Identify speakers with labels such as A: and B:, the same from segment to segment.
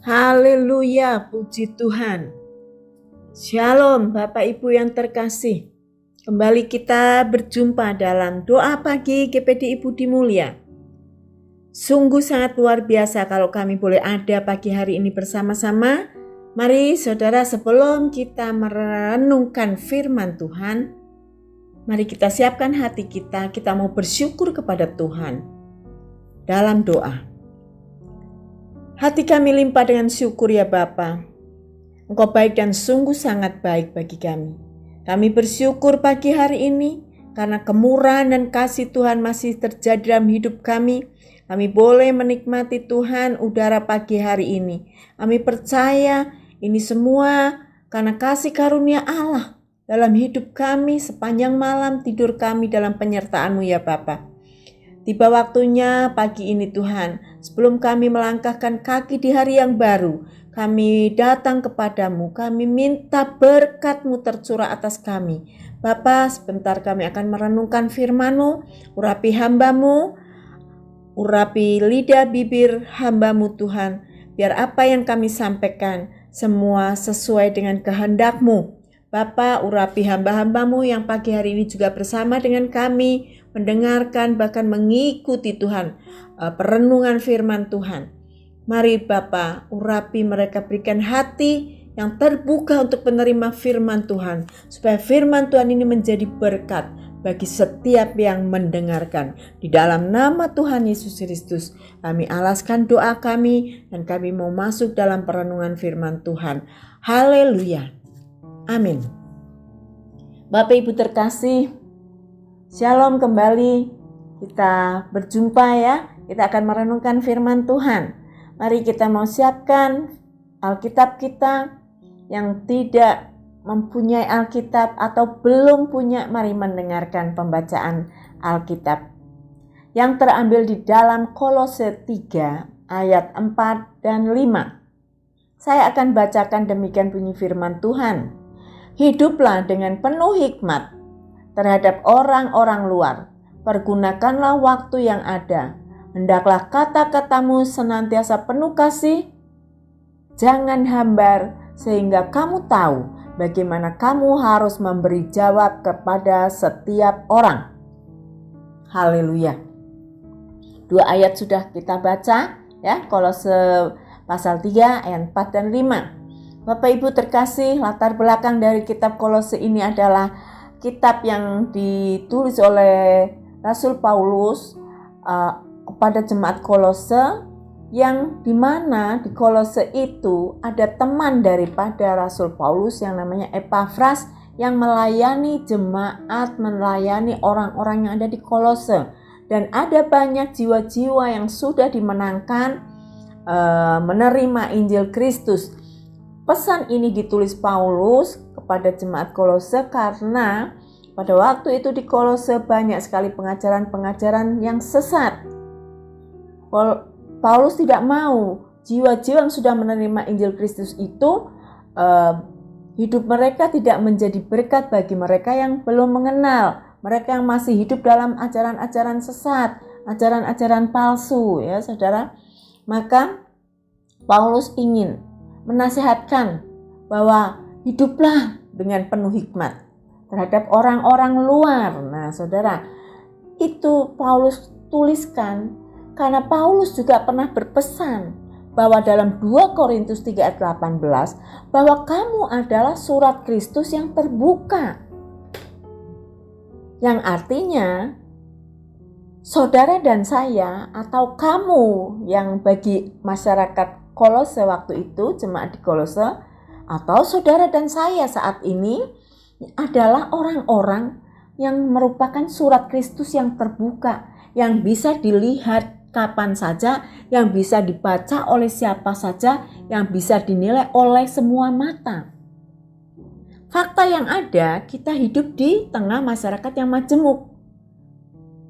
A: Haleluya, puji Tuhan. Shalom Bapak Ibu yang terkasih. Kembali kita berjumpa dalam doa pagi GPD Budi Mulya. Sungguh sangat luar biasa kalau kami boleh ada pagi hari ini bersama-sama. Mari saudara, sebelum kita merenungkan firman Tuhan, mari kita siapkan hati kita mau bersyukur kepada Tuhan dalam doa. Hati kami limpah dengan syukur ya Bapa. Engkau baik dan sungguh sangat baik bagi kami. Kami bersyukur pagi hari ini karena kemurahan dan kasih Tuhan masih terjadi dalam hidup kami. Kami boleh menikmati Tuhan udara pagi hari ini. Kami percaya ini semua karena kasih karunia Allah dalam hidup kami sepanjang malam tidur kami dalam penyertaan-Mu ya Bapa. Tiba waktunya pagi ini Tuhan, sebelum kami melangkahkan kaki di hari yang baru, kami datang kepadamu, kami minta berkat-Mu tercurah atas kami. Bapa, sebentar kami akan merenungkan firman-Mu, urapi hamba-Mu, urapi lidah bibir hamba-Mu Tuhan, biar apa yang kami sampaikan semua sesuai dengan kehendak-Mu. Bapa, urapi hamba-hamba-Mu yang pagi hari ini juga bersama dengan kami, mendengarkan bahkan mengikuti Tuhan perenungan firman Tuhan. Mari Bapa, urapi mereka, berikan hati yang terbuka untuk menerima firman Tuhan, supaya firman Tuhan ini menjadi berkat bagi setiap yang mendengarkan. Di dalam nama Tuhan Yesus Kristus, kami alaskan doa kami dan kami mau masuk dalam perenungan firman Tuhan. Haleluya. Amin. Bapak Ibu terkasih, Shalom kembali. Kita berjumpa ya. Kita akan merenungkan firman Tuhan. Mari kita mau siapkan Alkitab kita. Yang tidak mempunyai Alkitab atau belum punya, mari mendengarkan pembacaan Alkitab yang terambil di dalam Kolose 3 ayat 4 dan 5. Saya akan bacakan demikian bunyi firman Tuhan. Hiduplah dengan penuh hikmat terhadap orang-orang luar. Pergunakanlah waktu yang ada. Hendaklah kata-katamu senantiasa penuh kasih. Jangan hambar, sehingga kamu tahu bagaimana kamu harus memberi jawab kepada setiap orang. Haleluya. 2 ayat sudah kita baca ya, Kolose pasal 3 ayat 4 dan 5. Bapak Ibu terkasih, latar belakang dari kitab Kolose ini adalah kitab yang ditulis oleh Rasul Paulus kepada jemaat Kolose, yang dimana di Kolose itu ada teman daripada Rasul Paulus yang namanya Epafras yang melayani jemaat, melayani orang-orang yang ada di Kolose. Dan ada banyak jiwa-jiwa yang sudah dimenangkan menerima Injil Kristus. Pesan ini ditulis Paulus kepada jemaat Kolose karena pada waktu itu di Kolose banyak sekali pengajaran-pengajaran yang sesat. Paulus tidak mau jiwa-jiwa yang sudah menerima Injil Kristus itu hidup mereka tidak menjadi berkat bagi mereka yang belum mengenal, mereka yang masih hidup dalam ajaran-ajaran sesat, ajaran-ajaran palsu ya saudara. Maka Paulus ingin menasihatkan bahwa hiduplah dengan penuh hikmat terhadap orang-orang luar. Nah saudara, itu Paulus tuliskan karena Paulus juga pernah berpesan bahwa dalam 2 Korintus 3 ayat 18 bahwa kamu adalah surat Kristus yang terbuka. Yang artinya saudara dan saya atau kamu yang bagi masyarakat Kolose waktu itu, jemaat di Kolose, atau saudara dan saya saat ini adalah orang-orang yang merupakan surat Kristus yang terbuka, yang bisa dilihat kapan saja, yang bisa dibaca oleh siapa saja, yang bisa dinilai oleh semua mata. Fakta yang ada, kita hidup di tengah masyarakat yang majemuk.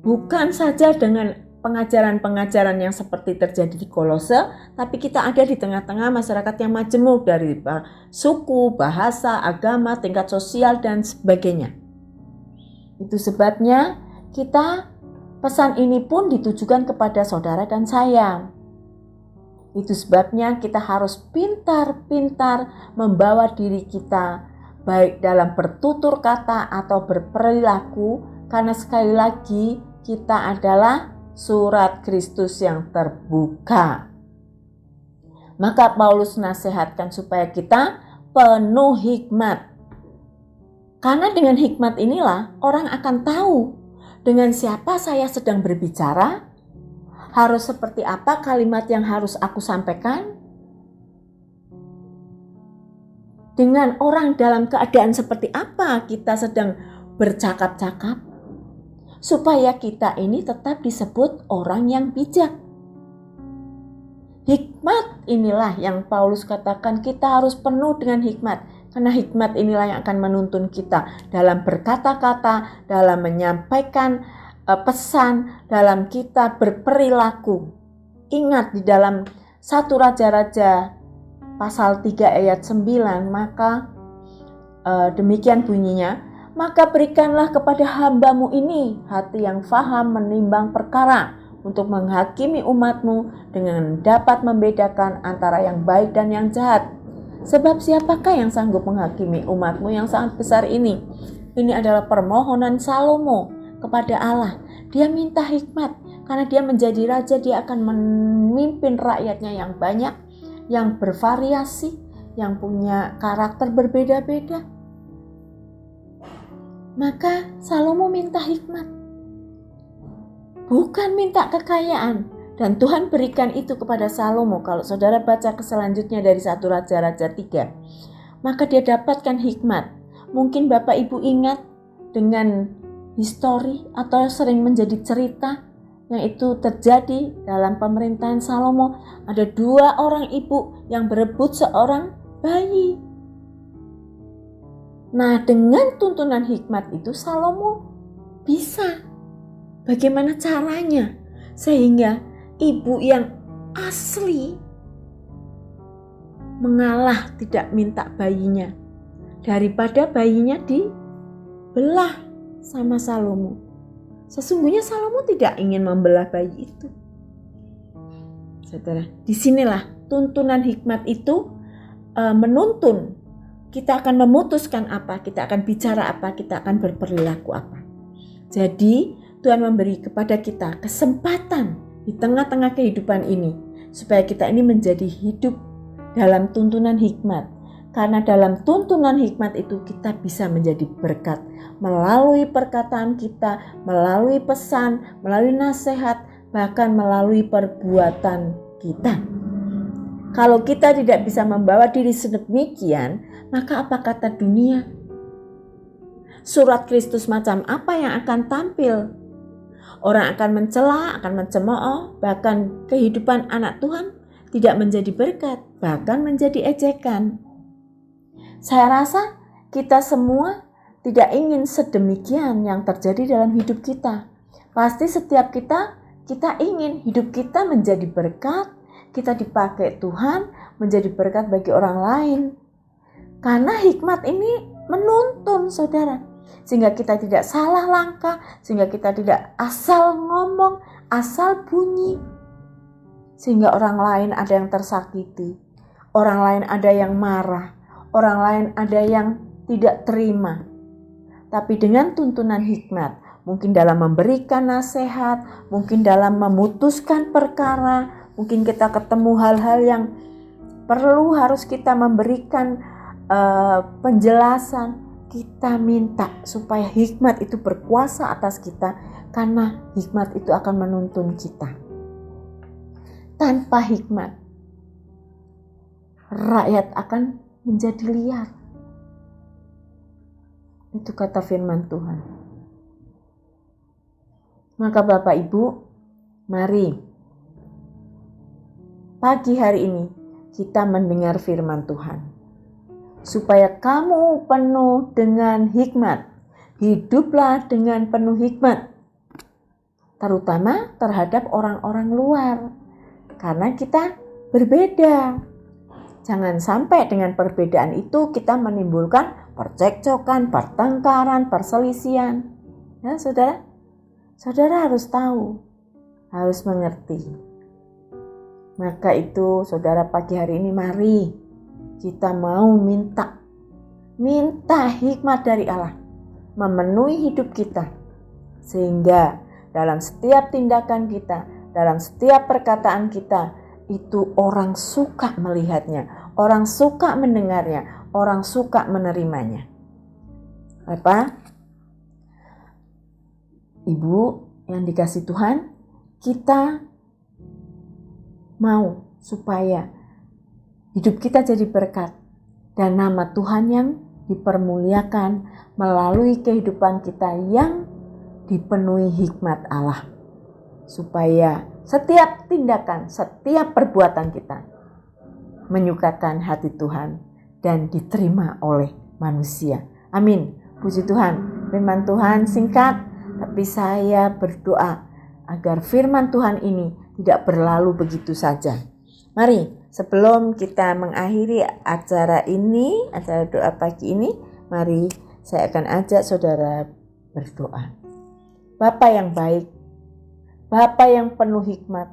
A: Bukan saja dengan pengajaran-pengajaran yang seperti terjadi di Kolose, tapi kita ada di tengah-tengah masyarakat yang majemuk dari suku, bahasa, agama, tingkat sosial, dan sebagainya. Itu sebabnya pesan ini pun ditujukan kepada saudara dan saya. Itu sebabnya kita harus pintar-pintar membawa diri kita, baik dalam bertutur kata atau berperilaku, karena sekali lagi kita adalah surat Kristus yang terbuka. Maka Paulus nasihatkan supaya kita penuh hikmat. Karena dengan hikmat inilah orang akan tahu dengan siapa saya sedang berbicara, harus seperti apa kalimat yang harus aku sampaikan, dengan orang dalam keadaan seperti apa kita sedang bercakap-cakap, supaya kita ini tetap disebut orang yang bijak. Hikmat inilah yang Paulus katakan kita harus penuh dengan hikmat. Karena hikmat inilah yang akan menuntun kita dalam berkata-kata, dalam menyampaikan pesan, dalam kita berperilaku. Ingat di dalam 1 Raja-Raja pasal 3 ayat 9, maka demikian bunyinya, maka berikanlah kepada hambamu ini hati yang faham menimbang perkara, untuk menghakimi umatmu dengan dapat membedakan antara yang baik dan yang jahat. Sebab siapakah yang sanggup menghakimi umatmu yang sangat besar ini? Ini adalah permohonan Salomo kepada Allah. Dia minta hikmat karena dia menjadi raja, dia akan memimpin rakyatnya yang banyak, yang bervariasi, yang punya karakter berbeda-beda. Maka Salomo minta hikmat, bukan minta kekayaan. Dan Tuhan berikan itu kepada Salomo. Kalau saudara baca ke selanjutnya dari 1 Raja-Raja 3, maka dia dapatkan hikmat. Mungkin Bapak Ibu ingat dengan histori atau sering menjadi cerita yang itu terjadi dalam pemerintahan Salomo. Ada 2 orang ibu yang berebut seorang bayi. Nah, dengan tuntunan hikmat itu Salomo bisa. Bagaimana caranya? Sehingga ibu yang asli mengalah, tidak minta bayinya, daripada bayinya dibelah sama Salomo. Sesungguhnya Salomo tidak ingin membelah bayi itu. Saudara, disinilah tuntunan hikmat itu menuntun. Kita akan memutuskan apa, kita akan bicara apa, kita akan berperilaku apa. Jadi Tuhan memberi kepada kita kesempatan di tengah-tengah kehidupan ini, supaya kita ini menjadi hidup dalam tuntunan hikmat. Karena dalam tuntunan hikmat itu kita bisa menjadi berkat melalui perkataan kita, melalui pesan, melalui nasihat, bahkan melalui perbuatan kita. Kalau kita tidak bisa membawa diri sedemikian, maka apa kata dunia? Surat Kristus macam apa yang akan tampil? Orang akan mencela, akan mencemooh, bahkan kehidupan anak Tuhan tidak menjadi berkat, bahkan menjadi ejekan. Saya rasa kita semua tidak ingin sedemikian yang terjadi dalam hidup kita. Pasti setiap kita ingin hidup kita menjadi berkat, kita dipakai Tuhan menjadi berkat bagi orang lain. Karena hikmat ini menuntun, saudara. Sehingga kita tidak salah langkah, sehingga kita tidak asal ngomong, asal bunyi. Sehingga orang lain ada yang tersakiti, orang lain ada yang marah, orang lain ada yang tidak terima. Tapi dengan tuntunan hikmat, mungkin dalam memberikan nasihat, mungkin dalam memutuskan perkara, mungkin kita ketemu hal-hal yang perlu harus kita memberikan penjelasan. Kita minta supaya hikmat itu berkuasa atas kita, karena hikmat itu akan menuntun kita. Tanpa hikmat, rakyat akan menjadi liar. Itu kata firman Tuhan. Maka Bapak Ibu, mari pagi hari ini kita mendengar firman Tuhan. Supaya kamu penuh dengan hikmat. Hiduplah dengan penuh hikmat. Terutama terhadap orang-orang luar. Karena kita berbeda. Jangan sampai dengan perbedaan itu kita menimbulkan percekcokan, pertengkaran, perselisihan. Ya, saudara? Saudara harus tahu, harus mengerti. Maka itu saudara, pagi hari ini mari kita mau minta hikmat dari Allah memenuhi hidup kita, sehingga dalam setiap tindakan kita, dalam setiap perkataan kita, itu orang suka melihatnya, orang suka mendengarnya, orang suka menerimanya. Bapak, Ibu yang dikasih Tuhan, kita mau supaya hidup kita jadi berkat dan nama Tuhan yang dipermuliakan melalui kehidupan kita yang dipenuhi hikmat Allah. Supaya setiap tindakan, setiap perbuatan kita menyukakan hati Tuhan dan diterima oleh manusia. Amin. Puji Tuhan. Firman Tuhan singkat, tapi saya berdoa agar firman Tuhan ini tidak berlalu begitu saja. Mari, sebelum kita mengakhiri acara ini, acara doa pagi ini, mari saya akan ajak saudara berdoa. Bapa yang baik, Bapa yang penuh hikmat,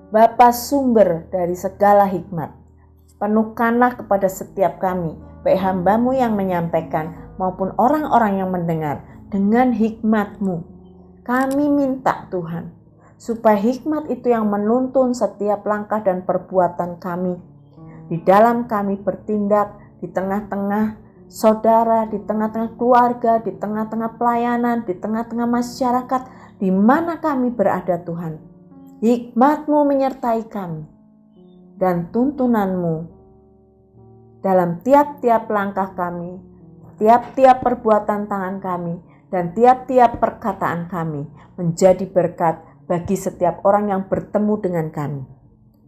A: Bapa sumber dari segala hikmat, penuhkanlah kepada setiap kami, baik hamba-Mu yang menyampaikan maupun orang-orang yang mendengar, dengan hikmat-Mu. Kami minta Tuhan, supaya hikmat itu yang menuntun setiap langkah dan perbuatan kami. Di dalam kami bertindak, di tengah-tengah saudara, di tengah-tengah keluarga, di tengah-tengah pelayanan, di tengah-tengah masyarakat, di mana kami berada Tuhan. Hikmat-Mu menyertai kami, dan tuntunan-Mu dalam tiap-tiap langkah kami, tiap-tiap perbuatan tangan kami, dan tiap-tiap perkataan kami menjadi berkat bagi setiap orang yang bertemu dengan kami.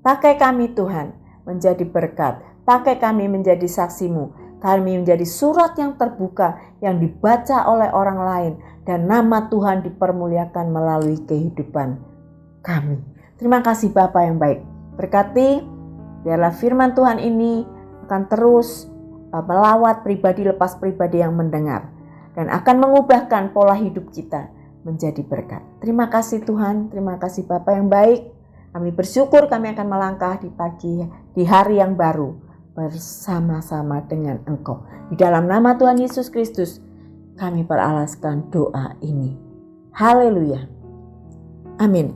A: Pakai kami Tuhan menjadi berkat, pakai kami menjadi saksi-Mu, kami menjadi surat yang terbuka yang dibaca oleh orang lain, dan nama Tuhan dipermuliakan melalui kehidupan kami. Terima kasih Bapa yang baik. Berkati, biarlah firman Tuhan ini akan terus melawat pribadi lepas pribadi yang mendengar, dan akan mengubahkan pola hidup kita menjadi berkat. Terima kasih Tuhan, terima kasih Bapa yang baik. Kami bersyukur kami akan melangkah di hari yang baru bersama-sama dengan Engkau. Di dalam nama Tuhan Yesus Kristus, kami beralaskan doa ini. Haleluya. Amin.